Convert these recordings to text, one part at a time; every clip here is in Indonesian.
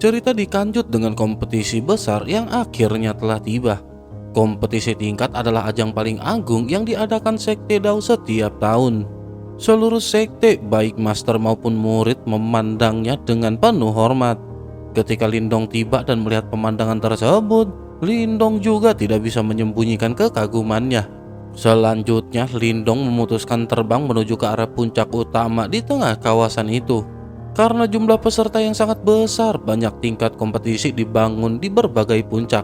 Cerita dikanjut dengan kompetisi besar yang akhirnya telah tiba. Kompetisi tingkat adalah ajang paling agung yang diadakan Sekte Dao setiap tahun. Seluruh sekte, baik master maupun murid, memandangnya dengan penuh hormat. Ketika Lindong tiba dan melihat pemandangan tersebut, Lindong juga tidak bisa menyembunyikan kekagumannya. Selanjutnya, Lindong memutuskan terbang menuju ke arah puncak utama di tengah kawasan itu. Karena jumlah peserta yang sangat besar, banyak tingkat kompetisi dibangun di berbagai puncak.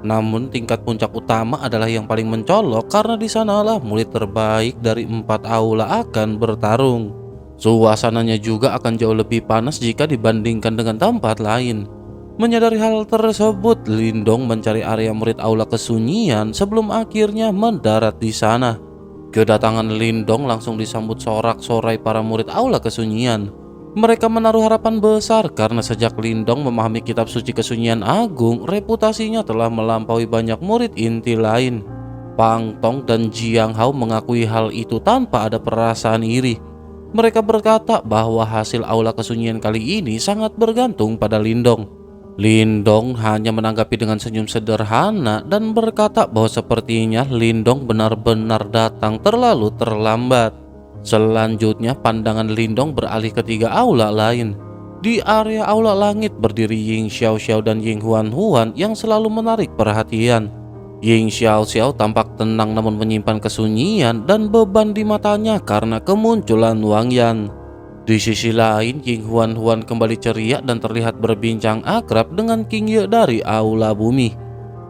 Namun tingkat puncak utama adalah yang paling mencolok karena di sanalah murid terbaik dari 4 aula akan bertarung. Suasananya juga akan jauh lebih panas jika dibandingkan dengan tempat lain. Menyadari hal tersebut, Lindong mencari area murid aula kesunyian sebelum akhirnya mendarat di sana. Kedatangan Lindong langsung disambut sorak-sorai para murid aula kesunyian. Mereka menaruh harapan besar karena sejak Lindong memahami kitab suci kesunyian agung, reputasinya telah melampaui banyak murid inti lain. Pang Tong dan Jiang Hao mengakui hal itu tanpa ada perasaan iri. Mereka berkata bahwa hasil aula kesunyian kali ini sangat bergantung pada Lindong. Lindong hanya menanggapi dengan senyum sederhana dan berkata bahwa sepertinya Lindong benar-benar datang terlalu terlambat. Selanjutnya pandangan Lindong beralih ke 3 aula lain. Di area aula langit berdiri Ying Xiaoxiao dan Ying Huan yang selalu menarik perhatian. Ying Xiaoxiao tampak tenang namun menyimpan kesunyian dan beban di matanya karena kemunculan Wang Yan. Di sisi lain, Ying Huan kembali ceria dan terlihat berbincang akrab dengan King Ye dari aula bumi.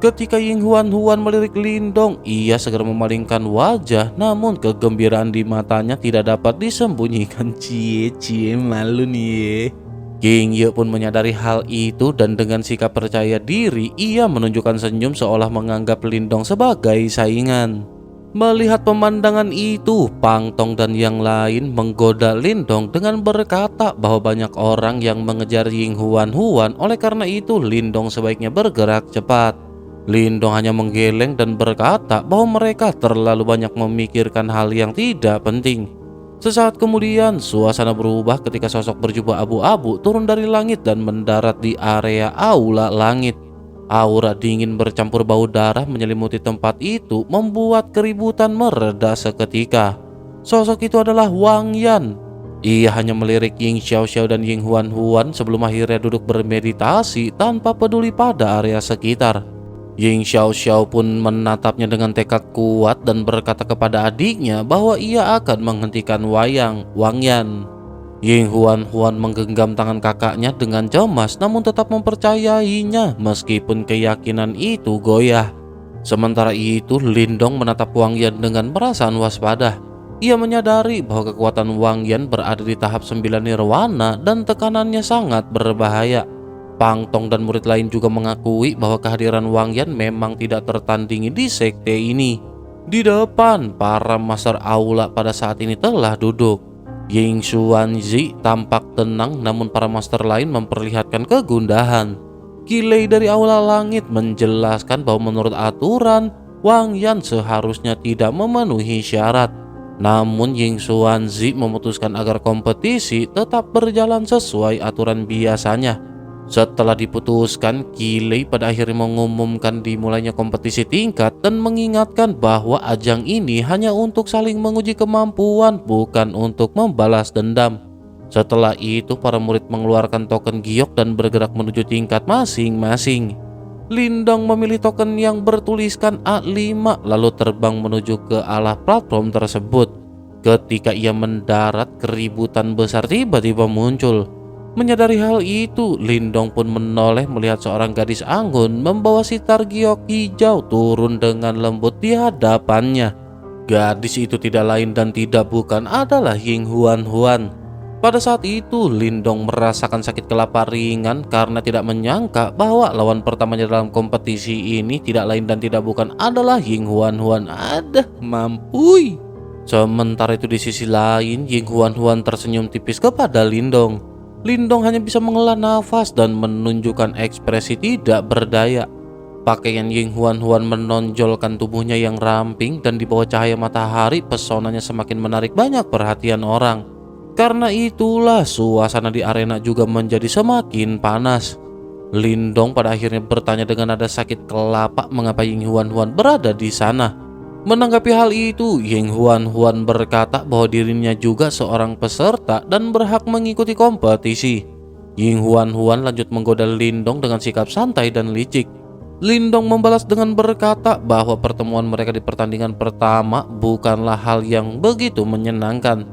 Ketika Ying Huan melirik Lindong, ia segera memalingkan wajah, namun kegembiraan di matanya tidak dapat disembunyikan. Cie malu nih. King Ye pun menyadari hal itu dan dengan sikap percaya diri, ia menunjukkan senyum seolah menganggap Lindong sebagai saingan. Melihat pemandangan itu, Pang Tong dan yang lain menggoda Lindong dengan berkata bahwa banyak orang yang mengejar Ying Huan, oleh karena itu Lindong sebaiknya bergerak cepat. Lindong hanya menggeleng dan berkata bahwa mereka terlalu banyak memikirkan hal yang tidak penting. Sesaat kemudian, suasana berubah ketika sosok berjubah abu-abu turun dari langit dan mendarat di area aula langit. Aura dingin bercampur bau darah menyelimuti tempat itu, membuat keributan mereda seketika. Sosok itu adalah Wang Yan. Ia hanya melirik Ying Xiaoxiao dan Ying Huan sebelum akhirnya duduk bermeditasi tanpa peduli pada area sekitar. Ying Xiaoxiao pun menatapnya dengan tekad kuat dan berkata kepada adiknya bahwa ia akan menghentikan Wang Yan. Ying Huan menggenggam tangan kakaknya dengan cemas namun tetap mempercayainya meskipun keyakinan itu goyah. Sementara itu, Lindong menatap Wang Yan dengan perasaan waspada. Ia menyadari bahwa kekuatan Wang Yan berada di tahap 9 nirwana dan tekanannya sangat berbahaya. Pang Tong dan murid lain juga mengakui bahwa kehadiran Wang Yan memang tidak tertandingi di sekte ini. Di depan, para master aula pada saat ini telah duduk. Ying Xuanzi tampak tenang namun para master lain memperlihatkan kegundahan. Kilei dari aula langit menjelaskan bahwa menurut aturan, Wang Yan seharusnya tidak memenuhi syarat. Namun Ying Xuanzi memutuskan agar kompetisi tetap berjalan sesuai aturan biasanya. Setelah diputuskan, Kilei pada akhirnya mengumumkan dimulainya kompetisi tingkat dan mengingatkan bahwa ajang ini hanya untuk saling menguji kemampuan, bukan untuk membalas dendam. Setelah itu, para murid mengeluarkan token giok dan bergerak menuju tingkat masing-masing. Lindong memilih token yang bertuliskan A5 lalu terbang menuju ke arah platform tersebut. Ketika ia mendarat, keributan besar tiba-tiba muncul. Menyadari hal itu, Lindong pun menoleh melihat seorang gadis anggun membawa sitar giok hijau turun dengan lembut di hadapannya. Gadis itu tidak lain dan tidak bukan adalah Ying Huan. Pada saat itu, Lindong merasakan sakit kelaparan ringan karena tidak menyangka bahwa lawan pertamanya dalam kompetisi ini tidak lain dan tidak bukan adalah Ying Huan. Aduh, mampui. Sementara itu di sisi lain, Ying Huan tersenyum tipis kepada Lindong. Lindong hanya bisa menghela nafas dan menunjukkan ekspresi tidak berdaya. Pakaian Ying Huan menonjolkan tubuhnya yang ramping dan di bawah cahaya matahari pesonanya semakin menarik banyak perhatian orang. Karena itulah suasana di arena juga menjadi semakin panas. Lindong pada akhirnya bertanya dengan nada sakit kelapak mengapa Ying Huan Huan berada di sana. Menanggapi hal itu, Ying Huan Huan berkata bahwa dirinya juga seorang peserta dan berhak mengikuti kompetisi. Ying Huan Huan lanjut menggoda Lindong dengan sikap santai dan licik. Lindong membalas dengan berkata bahwa pertemuan mereka di pertandingan pertama bukanlah hal yang begitu menyenangkan.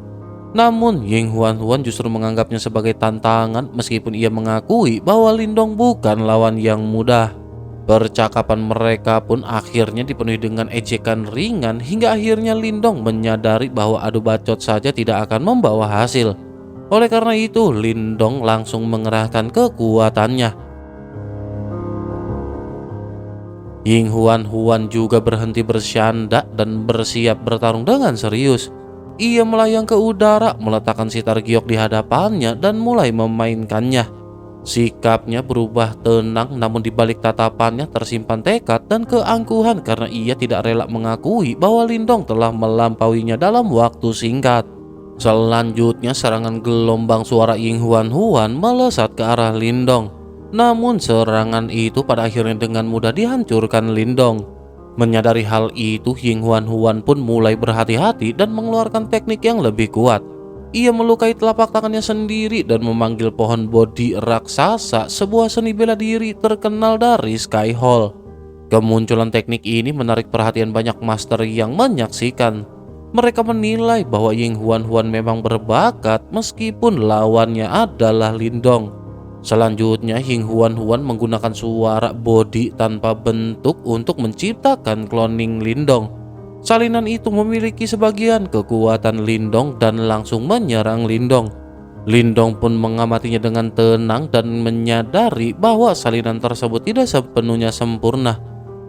Namun Ying Huan Huan justru menganggapnya sebagai tantangan meskipun ia mengakui bahwa Lindong bukan lawan yang mudah. Percakapan mereka pun akhirnya dipenuhi dengan ejekan ringan hingga akhirnya Lindong menyadari bahwa adu bacot saja tidak akan membawa hasil. Oleh karena itu Lindong langsung mengerahkan kekuatannya. Ying Huan Huan juga berhenti bercanda dan bersiap bertarung dengan serius. Ia melayang ke udara, meletakkan sitar giok di hadapannya dan mulai memainkannya. Sikapnya berubah tenang, namun di balik tatapannya tersimpan tekad dan keangkuhan karena ia tidak rela mengakui bahwa Lindong telah melampauinya dalam waktu singkat. Selanjutnya serangan gelombang suara Ying Huan Huan melesat ke arah Lindong. Namun serangan itu pada akhirnya dengan mudah dihancurkan Lindong. Menyadari hal itu, Ying Huan Huan pun mulai berhati-hati dan mengeluarkan teknik yang lebih kuat. Ia melukai telapak tangannya sendiri dan memanggil pohon bodi raksasa, sebuah seni bela diri terkenal dari Sky Hall. Kemunculan teknik ini menarik perhatian banyak master yang menyaksikan. Mereka menilai bahwa Ying Huan Huan memang berbakat meskipun lawannya adalah Lindong. Selanjutnya Ying Huan Huan menggunakan suara bodi tanpa bentuk untuk menciptakan cloning Lindong. Salinan itu memiliki sebagian kekuatan Lindong dan langsung menyerang Lindong. Lindong pun mengamatinya dengan tenang dan menyadari bahwa salinan tersebut tidak sepenuhnya sempurna.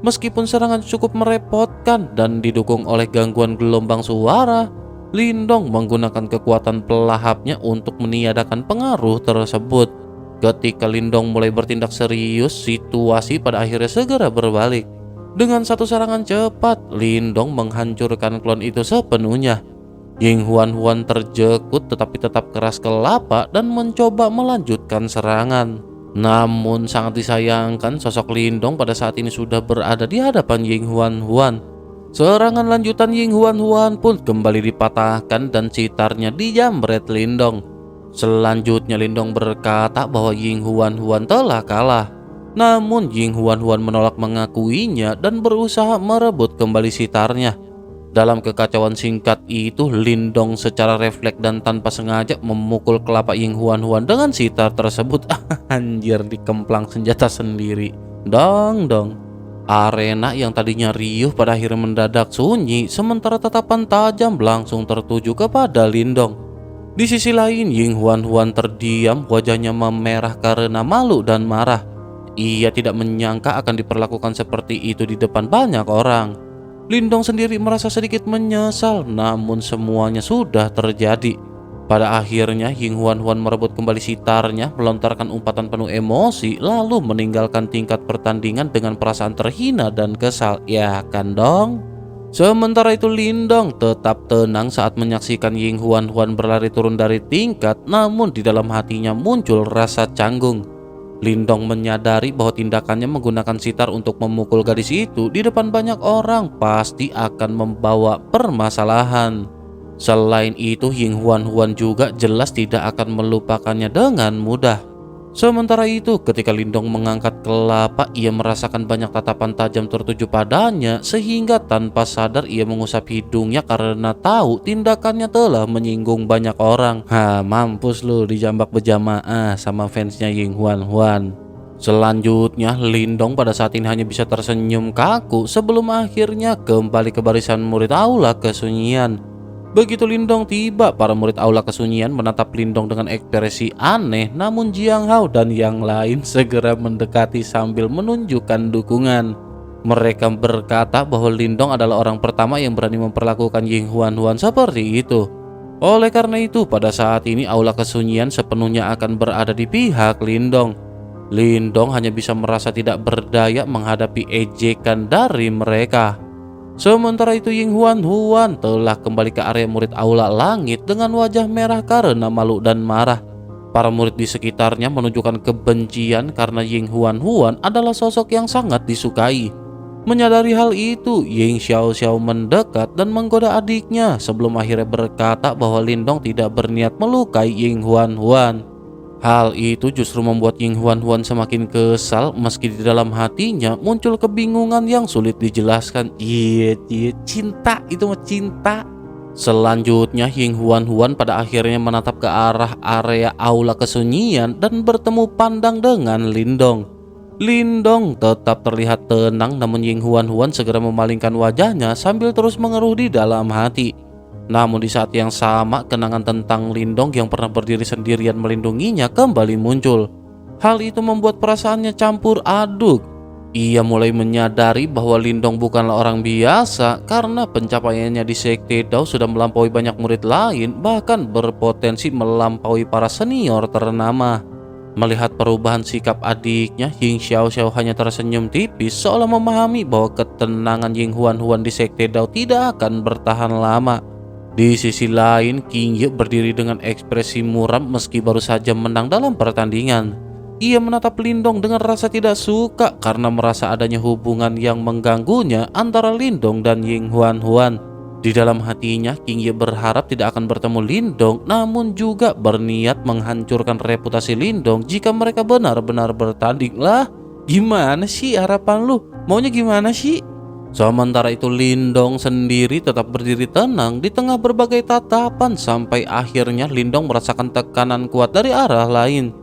Meskipun serangan cukup merepotkan dan didukung oleh gangguan gelombang suara, Lindong menggunakan kekuatan pelahapnya untuk meniadakan pengaruh tersebut. Ketika Lindong mulai bertindak serius, situasi pada akhirnya segera berbalik. Dengan satu serangan cepat, Lindong menghancurkan klon itu sepenuhnya. Ying Huan Huan terjekut tetapi tetap keras kelapa dan mencoba melanjutkan serangan. Namun sangat disayangkan sosok Lindong pada saat ini sudah berada di hadapan Ying Huan Huan. Serangan lanjutan Ying Huan Huan pun kembali dipatahkan dan citarnya dijamret Lindong. Selanjutnya Lindong berkata bahwa Ying Huan Huan telah kalah. Namun Ying Huan Huan menolak mengakuinya dan berusaha merebut kembali sitarnya. Dalam kekacauan singkat itu, Lindong secara refleks dan tanpa sengaja memukul kelapa Ying Huan Huan dengan sitar tersebut. Anjir, dikemplang senjata sendiri. Dong dong. Arena yang tadinya riuh pada akhirnya mendadak sunyi, sementara tatapan tajam langsung tertuju kepada Lindong. Di sisi lain, Ying Huan Huan terdiam, wajahnya memerah karena malu dan marah. Ia tidak menyangka akan diperlakukan seperti itu di depan banyak orang. Lindong sendiri merasa sedikit menyesal, namun semuanya sudah terjadi. Pada akhirnya, Ying Huan Huan merebut kembali sitarnya, melontarkan umpatan penuh emosi, lalu meninggalkan tingkat pertandingan dengan perasaan terhina dan kesal. Ya kan dong? Sementara itu Lindong tetap tenang saat menyaksikan Ying Huan Huan berlari turun dari tingkat, namun di dalam hatinya muncul rasa canggung. Lindong menyadari bahwa tindakannya menggunakan sitar untuk memukul gadis itu di depan banyak orang pasti akan membawa permasalahan. Selain itu, Ying Huan Huan juga jelas tidak akan melupakannya dengan mudah. Sementara itu, ketika Lindong mengangkat kelapa, ia merasakan banyak tatapan tajam tertuju padanya, sehingga tanpa sadar ia mengusap hidungnya karena tahu tindakannya telah menyinggung banyak orang. Mampus lu dijambak berjamaah sama fansnya Ying Huan Huan. Selanjutnya, Lindong pada saat ini hanya bisa tersenyum kaku sebelum akhirnya kembali ke barisan murid aula kesunyian. Begitu Lindong tiba, para murid aula kesunyian menatap Lindong dengan ekspresi aneh, namun Jiang Hao dan yang lain segera mendekati sambil menunjukkan dukungan. Mereka berkata bahwa Lindong adalah orang pertama yang berani memperlakukan Ying Huan Huan seperti itu. Oleh karena itu, pada saat ini aula kesunyian sepenuhnya akan berada di pihak Lindong. Lindong hanya bisa merasa tidak berdaya menghadapi ejekan dari mereka. Sementara itu Ying Huan Huan telah kembali ke area murid aula langit dengan wajah merah karena malu dan marah. Para murid di sekitarnya menunjukkan kebencian karena Ying Huan Huan adalah sosok yang sangat disukai. Menyadari hal itu, Ying Xiaoxiao mendekat dan menggoda adiknya sebelum akhirnya berkata bahwa Lindong tidak berniat melukai Ying Huan Huan. Hal itu justru membuat Ying Huan Huan semakin kesal meski di dalam hatinya muncul kebingungan yang sulit dijelaskan. Iya, cinta itu mah cinta. Selanjutnya Ying Huan Huan pada akhirnya menatap ke arah area aula kesunyian dan bertemu pandang dengan Lindong. Lindong tetap terlihat tenang, namun Ying Huan Huan segera memalingkan wajahnya sambil terus mengeruh di dalam hati. Namun di saat yang sama, kenangan tentang Lindong yang pernah berdiri sendirian melindunginya kembali muncul. Hal itu membuat perasaannya campur aduk. Ia mulai menyadari bahwa Lindong bukanlah orang biasa karena pencapaiannya di Sekte Dao sudah melampaui banyak murid lain, bahkan berpotensi melampaui para senior ternama. Melihat perubahan sikap adiknya, Ying Xiaoxiao hanya tersenyum tipis seolah memahami bahwa ketenangan Ying Huan Huan di Sekte Dao tidak akan bertahan lama. Di sisi lain, King Ye berdiri dengan ekspresi muram meski baru saja menang dalam pertandingan. Ia menatap Lindong dengan rasa tidak suka karena merasa adanya hubungan yang mengganggunya antara Lindong dan Ying Huan Huan. Di dalam hatinya, King Ye berharap tidak akan bertemu Lindong, namun juga berniat menghancurkan reputasi Lindong jika mereka benar-benar bertanding. Lah, gimana sih harapan lu? Maunya gimana sih? Sementara itu Lindong sendiri tetap berdiri tenang di tengah berbagai tatapan sampai akhirnya Lindong merasakan tekanan kuat dari arah lain.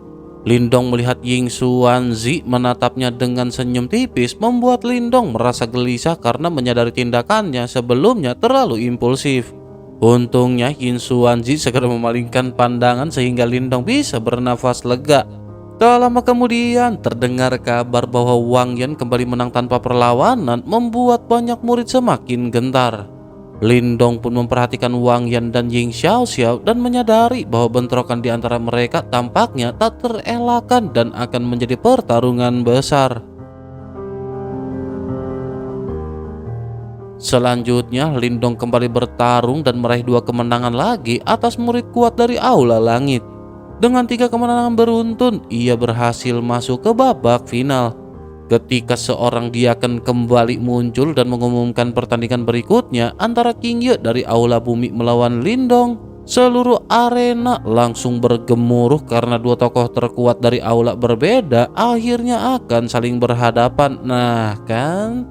Lindong melihat Ying Xuanzi menatapnya dengan senyum tipis, membuat Lindong merasa gelisah karena menyadari tindakannya sebelumnya terlalu impulsif. Untungnya Ying Xuanzi segera memalingkan pandangan sehingga Lindong bisa bernafas lega. Tak lama kemudian terdengar kabar bahwa Wang Yan kembali menang tanpa perlawanan, membuat banyak murid semakin gentar. Lindong pun memperhatikan Wang Yan dan Ying Xiaoxiao dan menyadari bahwa bentrokan di antara mereka tampaknya tak terelakkan dan akan menjadi pertarungan besar. Selanjutnya, Lindong kembali bertarung dan meraih 2 kemenangan lagi atas murid kuat dari Aula Langit. Dengan 3 kemenangan beruntun, ia berhasil masuk ke babak final. Ketika seorang diaken kembali muncul dan mengumumkan pertandingan berikutnya antara King Ye dari Aula Bumi melawan Lindong, seluruh arena langsung bergemuruh karena 2 tokoh terkuat dari aula berbeda akhirnya akan saling berhadapan. Nah kan,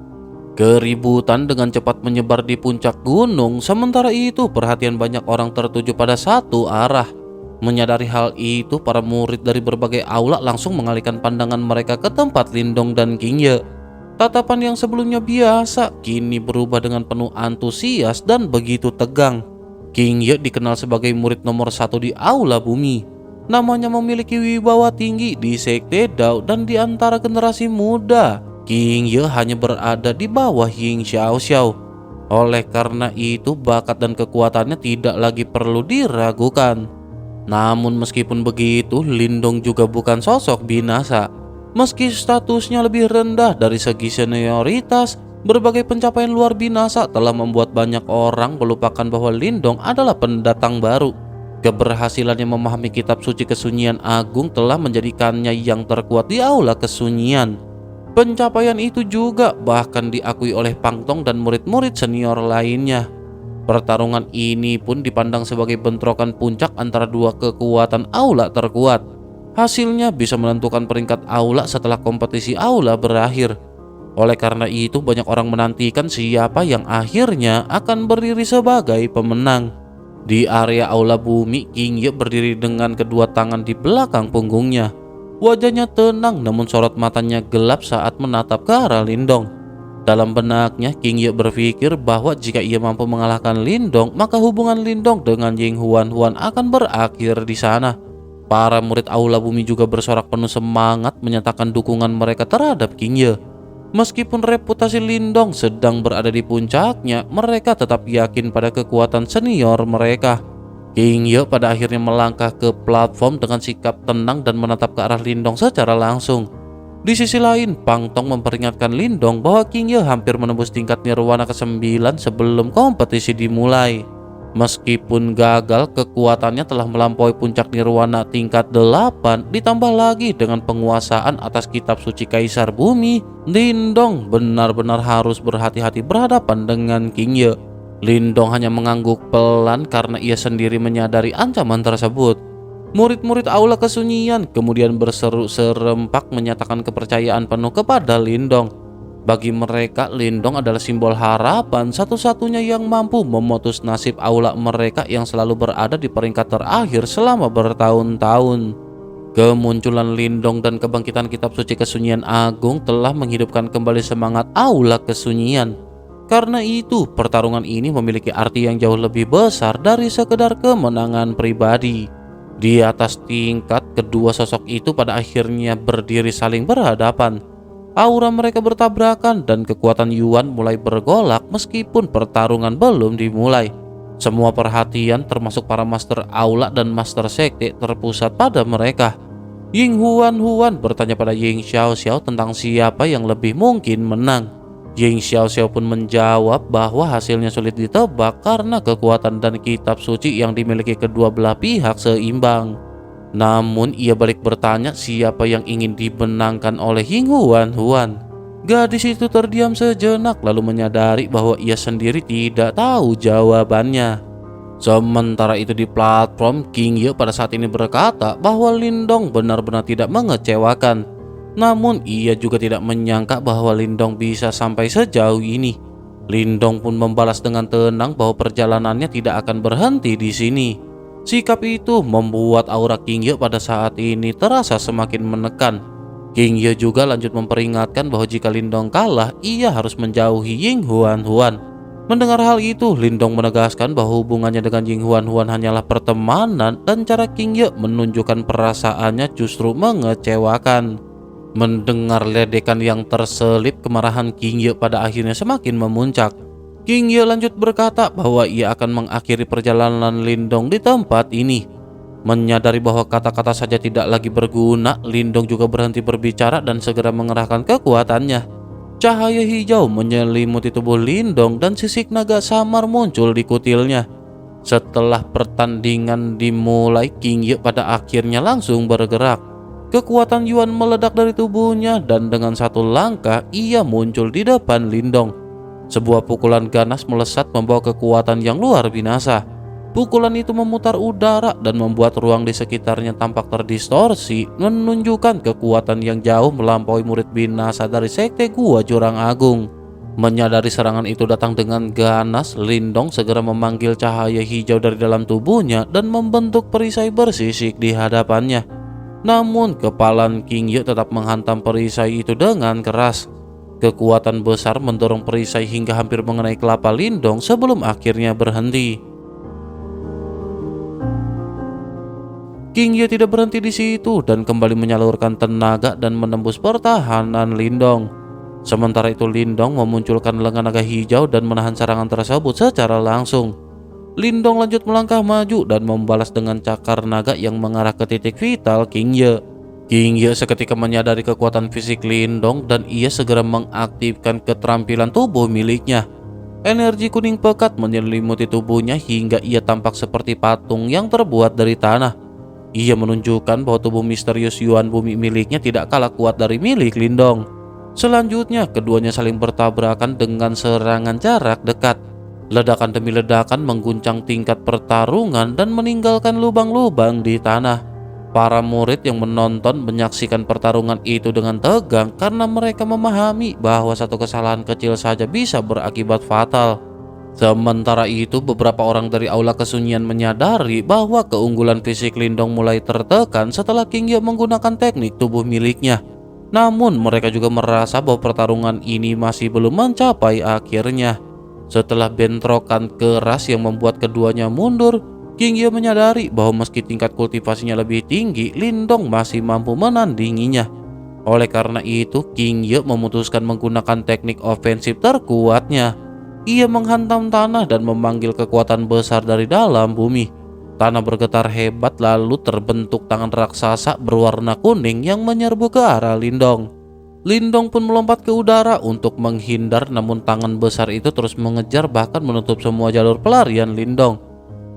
keributan dengan cepat menyebar di puncak gunung, sementara itu perhatian banyak orang tertuju pada satu arah. Menyadari hal itu, para murid dari berbagai aula langsung mengalihkan pandangan mereka ke tempat Lindong dan King Ye. Tatapan yang sebelumnya biasa kini berubah dengan penuh antusias dan begitu tegang. King Ye dikenal sebagai murid nomor 1 di Aula Bumi. Namanya memiliki wibawa tinggi di Sekte Dao dan di antara generasi muda, King Ye hanya berada di bawah Ying Xiaoxiao. Oleh karena itu, bakat dan kekuatannya tidak lagi perlu diragukan. Namun meskipun begitu, Lindong juga bukan sosok binasa. Meski statusnya lebih rendah dari segi senioritas, berbagai pencapaian luar binasa telah membuat banyak orang melupakan bahwa Lindong adalah pendatang baru. Keberhasilannya memahami kitab suci kesunyian agung telah menjadikannya yang terkuat di aula kesunyian. Pencapaian itu juga bahkan diakui oleh Pang Tong dan murid-murid senior lainnya. Pertarungan ini pun dipandang sebagai bentrokan puncak antara 2 kekuatan aula terkuat. Hasilnya bisa menentukan peringkat aula setelah kompetisi aula berakhir. Oleh karena itu, banyak orang menantikan siapa yang akhirnya akan berdiri sebagai pemenang. Di area aula bumi, King Ye berdiri dengan kedua tangan di belakang punggungnya. Wajahnya tenang namun sorot matanya gelap saat menatap ke arah Lindong. Dalam benaknya, King Ye berpikir bahwa jika ia mampu mengalahkan Lindong, maka hubungan Lindong dengan Ying Huan Huan akan berakhir di sana. Para murid Aula Bumi juga bersorak penuh semangat menyatakan dukungan mereka terhadap King Ye. Meskipun reputasi Lindong sedang berada di puncaknya, mereka tetap yakin pada kekuatan senior mereka. King Ye pada akhirnya melangkah ke platform dengan sikap tenang dan menatap ke arah Lindong secara langsung. Di sisi lain, Pang Tong memperingatkan Lindong bahwa King Ye hampir menembus tingkat nirwana ke-9 sebelum kompetisi dimulai. Meskipun gagal, kekuatannya telah melampaui puncak nirwana tingkat 8, ditambah lagi dengan penguasaan atas kitab suci Kaisar Bumi. Lindong benar-benar harus berhati-hati berhadapan dengan King Ye. Lindong hanya mengangguk pelan karena ia sendiri menyadari ancaman tersebut. Murid-murid Aula Kesunyian kemudian berseru serempak menyatakan kepercayaan penuh kepada Lindong. Bagi mereka, Lindong adalah simbol harapan satu-satunya yang mampu memutus nasib aula mereka yang selalu berada di peringkat terakhir selama bertahun-tahun. Kemunculan Lindong dan kebangkitan kitab suci Kesunyian Agung telah menghidupkan kembali semangat Aula Kesunyian. Karena itu, pertarungan ini memiliki arti yang jauh lebih besar dari sekedar kemenangan pribadi. Di atas tingkat, kedua sosok itu pada akhirnya berdiri saling berhadapan. Aura mereka bertabrakan dan kekuatan Yuan mulai bergolak meskipun pertarungan belum dimulai. Semua perhatian termasuk para master aula dan master sekte terpusat pada mereka. Ying Huan bertanya pada Ying Xiaoxiao tentang siapa yang lebih mungkin menang. Ying Xiaoxiao pun menjawab bahwa hasilnya sulit ditebak karena kekuatan dan kitab suci yang dimiliki kedua belah pihak seimbang. Namun ia balik bertanya siapa yang ingin dimenangkan oleh Ying Huan. Gadis itu terdiam sejenak lalu menyadari bahwa ia sendiri tidak tahu jawabannya. Sementara itu di platform, King Ye pada saat ini berkata bahwa Lindong benar-benar tidak mengecewakan. Namun ia juga tidak menyangka bahwa Lindong bisa sampai sejauh ini. Lindong pun membalas dengan tenang bahwa perjalanannya tidak akan berhenti di sini. Sikap itu membuat aura King Ye pada saat ini terasa semakin menekan. King Ye juga lanjut memperingatkan bahwa jika Lindong kalah, ia harus menjauhi Ying Huan. Mendengar hal itu, Lindong menegaskan bahwa hubungannya dengan Ying Huan hanyalah pertemanan dan cara King Ye menunjukkan perasaannya justru mengecewakan. Mendengar ledekan yang terselip, kemarahan King Ye pada akhirnya semakin memuncak. King Ye lanjut berkata bahwa ia akan mengakhiri perjalanan Lindong di tempat ini. Menyadari bahwa kata-kata saja tidak lagi berguna, Lindong juga berhenti berbicara dan segera mengerahkan kekuatannya. Cahaya hijau menyelimuti tubuh Lindong dan sisik naga samar muncul di kutilnya. Setelah pertandingan dimulai, King Ye pada akhirnya langsung bergerak. Kekuatan Yuan meledak dari tubuhnya dan dengan satu langkah ia muncul di depan Lindong. Sebuah pukulan ganas melesat membawa kekuatan yang luar binasa. Pukulan itu memutar udara dan membuat ruang di sekitarnya tampak terdistorsi, menunjukkan kekuatan yang jauh melampaui murid binasa dari sekte Gua Jurang Agung. Menyadari serangan itu datang dengan ganas, Lindong segera memanggil cahaya hijau dari dalam tubuhnya dan membentuk perisai bersisik di hadapannya. Namun kepalan King Ye tetap menghantam perisai itu dengan keras. Kekuatan besar mendorong perisai hingga hampir mengenai kelapa Lindong sebelum akhirnya berhenti. King Ye tidak berhenti di situ dan kembali menyalurkan tenaga dan menembus pertahanan Lindong. Sementara itu Lindong memunculkan lengan naga hijau dan menahan serangan tersebut secara langsung. Lindong lanjut melangkah maju dan membalas dengan cakar naga yang mengarah ke titik vital King Ye. King Ye seketika menyadari kekuatan fisik Lindong dan ia segera mengaktifkan keterampilan tubuh miliknya. Energi kuning pekat menyelimuti tubuhnya hingga ia tampak seperti patung yang terbuat dari tanah. Ia menunjukkan bahwa tubuh misterius Yuan Bumi miliknya tidak kalah kuat dari milik Lindong. Selanjutnya, keduanya saling bertabrakan dengan serangan jarak dekat. Ledakan demi ledakan mengguncang tingkat pertarungan dan meninggalkan lubang-lubang di tanah. Para murid yang menonton menyaksikan pertarungan itu dengan tegang karena mereka memahami bahwa satu kesalahan kecil saja bisa berakibat fatal. Sementara itu, beberapa orang dari Aula Kesunyian menyadari bahwa keunggulan fisik Lindong mulai tertekan setelah King Ye menggunakan teknik tubuh miliknya. Namun mereka juga merasa bahwa pertarungan ini masih belum mencapai akhirnya. Setelah bentrokan keras yang membuat keduanya mundur, King Ye menyadari bahwa meski tingkat kultivasinya lebih tinggi, Lindong masih mampu menandinginya. Oleh karena itu, King Ye memutuskan menggunakan teknik ofensif terkuatnya. Ia menghantam tanah dan memanggil kekuatan besar dari dalam bumi. Tanah bergetar hebat lalu terbentuk tangan raksasa berwarna kuning yang menyerbu ke arah Lindong. Lindong pun melompat ke udara untuk menghindar, namun tangan besar itu terus mengejar bahkan menutup semua jalur pelarian Lindong.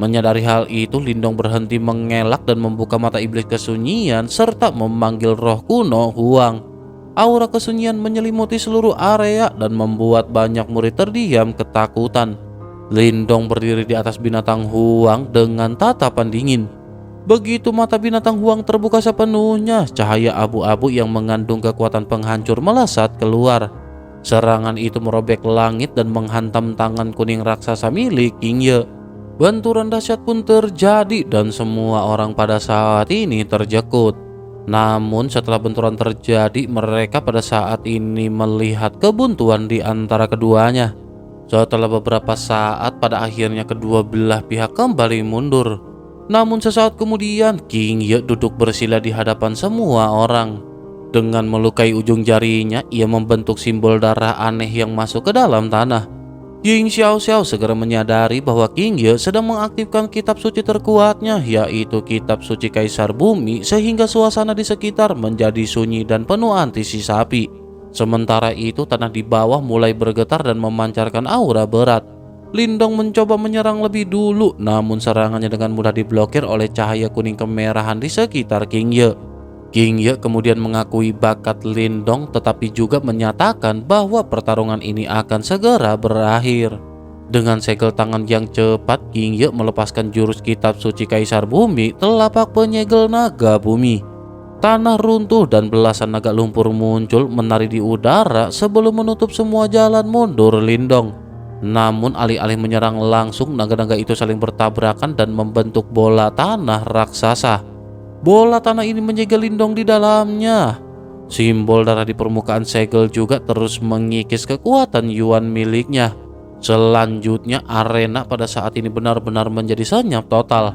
Menyadari hal itu, Lindong berhenti mengelak dan membuka mata iblis kesunyian serta memanggil roh kuno Huang. Aura kesunyian menyelimuti seluruh area dan membuat banyak murid terdiam ketakutan. Lindong berdiri di atas binatang Huang dengan tatapan dingin. Begitu mata binatang Huang terbuka sepenuhnya, cahaya abu-abu yang mengandung kekuatan penghancur melesat keluar. Serangan itu merobek langit dan menghantam tangan kuning raksasa milik King Ye. Benturan dahsyat pun terjadi dan semua orang pada saat ini terjekut. Namun setelah benturan terjadi, mereka pada saat ini melihat kebuntuan di antara keduanya. Setelah beberapa saat, pada akhirnya kedua belah pihak kembali mundur. Namun sesaat kemudian, King Ye duduk bersila di hadapan semua orang. Dengan melukai ujung jarinya, ia membentuk simbol darah aneh yang masuk ke dalam tanah. Ying Xiaoxiao segera menyadari bahwa King Ye sedang mengaktifkan kitab suci terkuatnya, yaitu kitab suci Kaisar Bumi, sehingga suasana di sekitar menjadi sunyi dan penuh antisisi api. Sementara itu, tanah di bawah mulai bergetar dan memancarkan aura berat. Lindong mencoba menyerang lebih dulu, namun serangannya dengan mudah diblokir oleh cahaya kuning kemerahan di sekitar King Ye. King Ye kemudian mengakui bakat Lindong, tetapi juga menyatakan bahwa pertarungan ini akan segera berakhir. Dengan segel tangan yang cepat, King Ye melepaskan jurus kitab suci Kaisar Bumi, telapak penyegel naga bumi. Tanah runtuh dan belasan naga lumpur muncul menari di udara sebelum menutup semua jalan mundur Lindong. Namun alih-alih menyerang langsung, naga-naga itu saling bertabrakan dan membentuk bola tanah raksasa. Bola tanah ini menyegel Lindong di dalamnya. Simbol darah di permukaan segel juga terus mengikis kekuatan Yuan miliknya. Selanjutnya, arena pada saat ini benar-benar menjadi senyap total.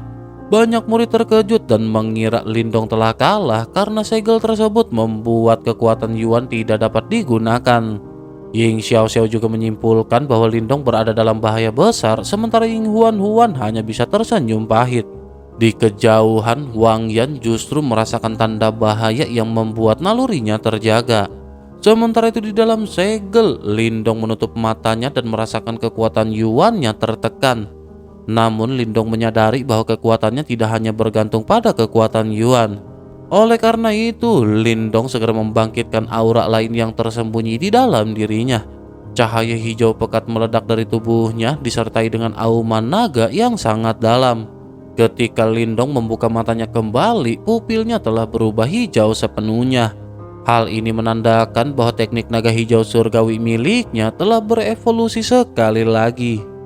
Banyak murid terkejut dan mengira Lindong telah kalah karena segel tersebut membuat kekuatan Yuan tidak dapat digunakan. Ying Xiaoxiao juga menyimpulkan bahwa Lindong berada dalam bahaya besar, sementara Ying Huan hanya bisa tersenyum pahit. Di kejauhan, Wang Yan justru merasakan tanda bahaya yang membuat nalurinya terjaga. Sementara itu di dalam segel, Lindong menutup matanya dan merasakan kekuatan Yuannya tertekan. Namun Lindong menyadari bahwa kekuatannya tidak hanya bergantung pada kekuatan Yuan. Oleh karena itu, Lindong segera membangkitkan aura lain yang tersembunyi di dalam dirinya. Cahaya hijau pekat meledak dari tubuhnya disertai dengan auman naga yang sangat dalam. Ketika Lindong membuka matanya kembali, pupilnya telah berubah hijau sepenuhnya. Hal ini menandakan bahwa teknik naga hijau surgawi miliknya telah berevolusi sekali lagi.